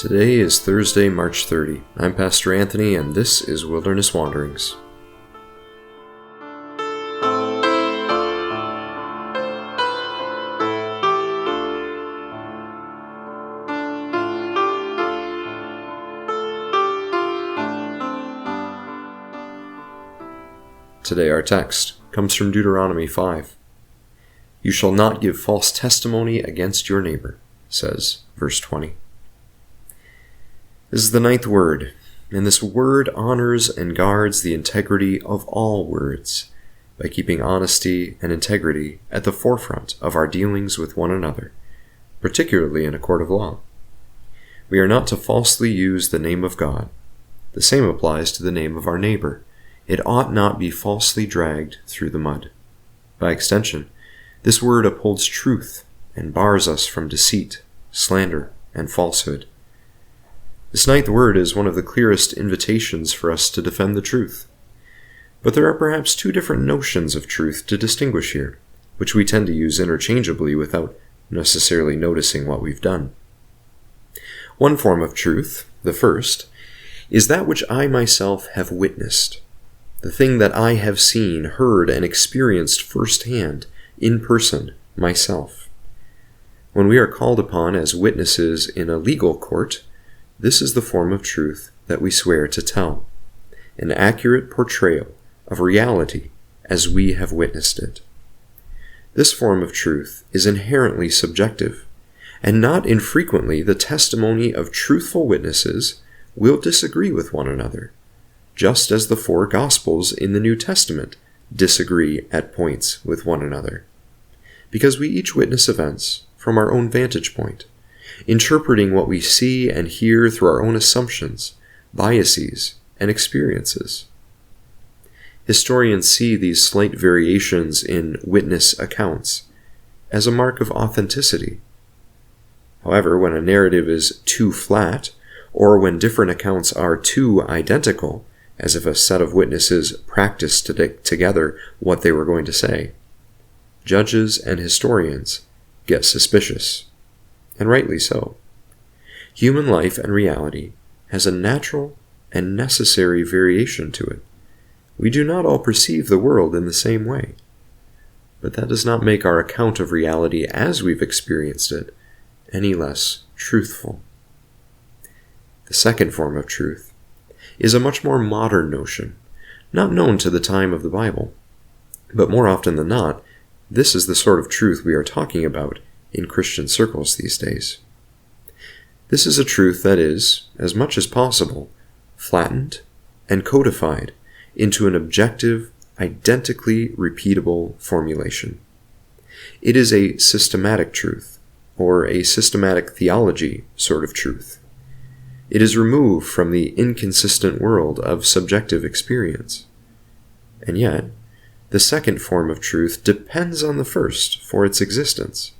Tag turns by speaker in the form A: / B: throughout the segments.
A: Today is Thursday, March 30. I'm Pastor Anthony, and this is Wilderness Wanderings. Today our text comes from Deuteronomy 5. You shall not give false testimony against your neighbor, says verse 20. This is the ninth word, and this word honors and guards the integrity of all words by keeping honesty and integrity at the forefront of our dealings with one another, particularly in a court of law. We are not to falsely use the name of God. The same applies to the name of our neighbor. It ought not be falsely dragged through the mud. By extension, this word upholds truth and bars us from deceit, slander, and falsehood. This ninth word is one of the clearest invitations for us to defend the truth. But there are perhaps two different notions of truth to distinguish here, which we tend to use interchangeably without necessarily noticing what we've done. One form of truth, the first, is that which I myself have witnessed, the thing that I have seen, heard, and experienced firsthand, in person, myself. When we are called upon as witnesses in a legal court, this is the form of truth that we swear to tell, an accurate portrayal of reality as we have witnessed it. This form of truth is inherently subjective, and not infrequently the testimony of truthful witnesses will disagree with one another, just as the four Gospels in the New Testament disagree at points with one another, because we each witness events from our own vantage point, interpreting what we see and hear through our own assumptions, biases, and experiences. Historians see these slight variations in witness accounts as a mark of authenticity. However, when a narrative is too flat, or when different accounts are too identical, as if a set of witnesses practiced together what they were going to say, judges and historians get suspicious. And rightly so. Human life and reality has a natural and necessary variation to it. We do not all perceive the world in the same way. But that does not make our account of reality as we've experienced it any less truthful. The second form of truth is a much more modern notion, not known to the time of the Bible. But more often than not, this is the sort of truth we are talking about in Christian circles these days. This is a truth that is, as much as possible, flattened and codified into an objective, identically repeatable formulation. It is a systematic truth, or a systematic theology sort of truth. It is removed from the inconsistent world of subjective experience. And yet, the second form of truth depends on the first for its existence.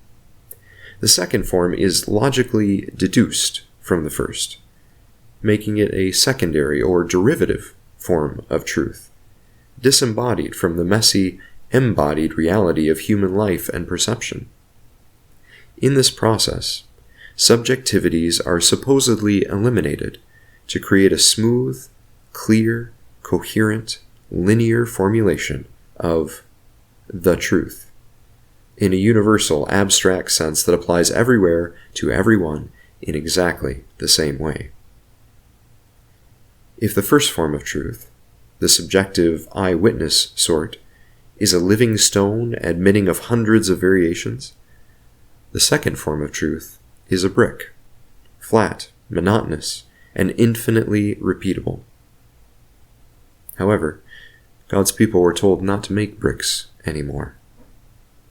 A: The second form is logically deduced from the first, making it a secondary or derivative form of truth, disembodied from the messy, embodied reality of human life and perception. In this process, subjectivities are supposedly eliminated to create a smooth, clear, coherent, linear formulation of the truth, in a universal, abstract sense that applies everywhere to everyone in exactly the same way. If the first form of truth, the subjective eyewitness sort, is a living stone admitting of hundreds of variations, the second form of truth is a brick, flat, monotonous, and infinitely repeatable. However, God's people were told not to make bricks anymore.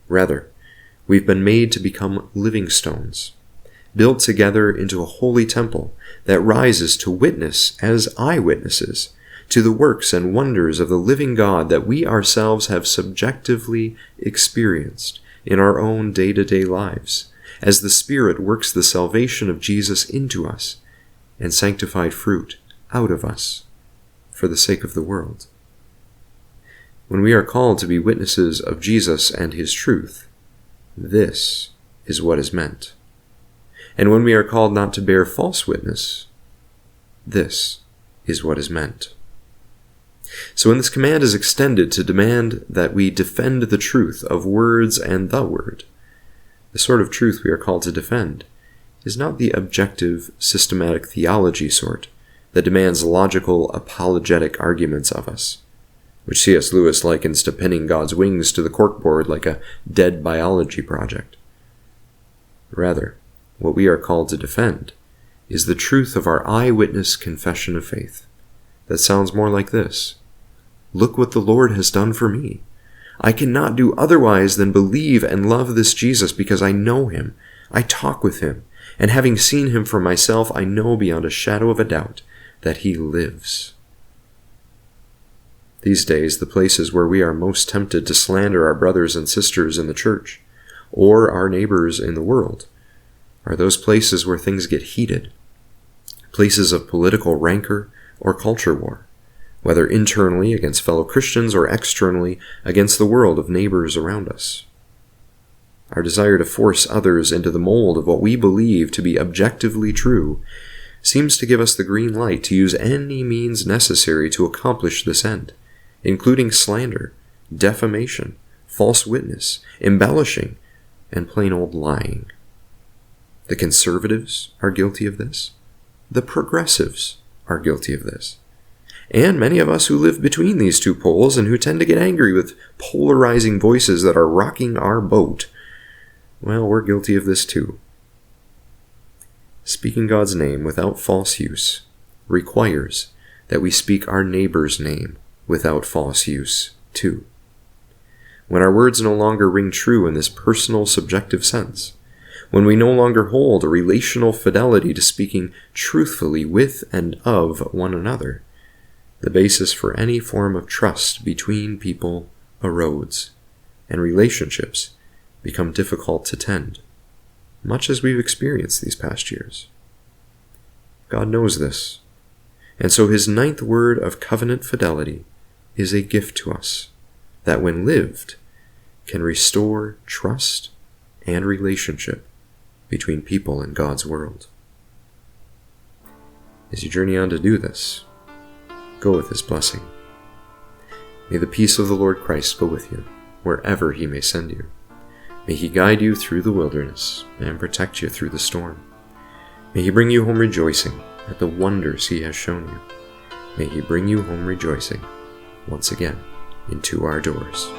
A: Rather, we've been made to become living stones, built together into a holy temple that rises to witness as eyewitnesses to the works and wonders of the living God that we ourselves have subjectively experienced in our own day-to-day lives, as the Spirit works the salvation of Jesus into us and sanctified fruit out of us for the sake of the world. When we are called to be witnesses of Jesus and His truth, this is what is meant. And when we are called not to bear false witness, this is what is meant. So when this command is extended to demand that we defend the truth of words and the word, the sort of truth we are called to defend is not the objective, systematic theology sort that demands logical, apologetic arguments of us, which C.S. Lewis likens to pinning God's wings to the corkboard like a dead biology project. Rather, what we are called to defend is the truth of our eyewitness confession of faith that sounds more like this: look what the Lord has done for me. I cannot do otherwise than believe and love this Jesus because I know him, I talk with him, and having seen him for myself, I know beyond a shadow of a doubt that he lives. These days, the places where we are most tempted to slander our brothers and sisters in the church, or our neighbors in the world, are those places where things get heated, places of political rancor or culture war, whether internally against fellow Christians or externally against the world of neighbors around us. Our desire to force others into the mold of what we believe to be objectively true seems to give us the green light to use any means necessary to accomplish this end, including slander, defamation, false witness, embellishing, and plain old lying. The conservatives are guilty of this. The progressives are guilty of this. And many of us who live between these two poles and who tend to get angry with polarizing voices that are rocking our boat, well, we're guilty of this too. Speaking God's name without false use requires that we speak our neighbor's name without false use too. When our words no longer ring true in this personal, subjective sense, when we no longer hold a relational fidelity to speaking truthfully with and of one another, the basis for any form of trust between people erodes, and relationships become difficult to tend, much as we've experienced these past years. God knows this, and so his ninth word of covenant fidelity is a gift to us that, when lived, can restore trust and relationship between people in God's world. As you journey on to do this, go with his blessing. May the peace of the Lord Christ go with you wherever he may send you. May he guide you through the wilderness and protect you through the storm. May he bring you home rejoicing at the wonders he has shown you. May he bring you home rejoicing once again into our doors.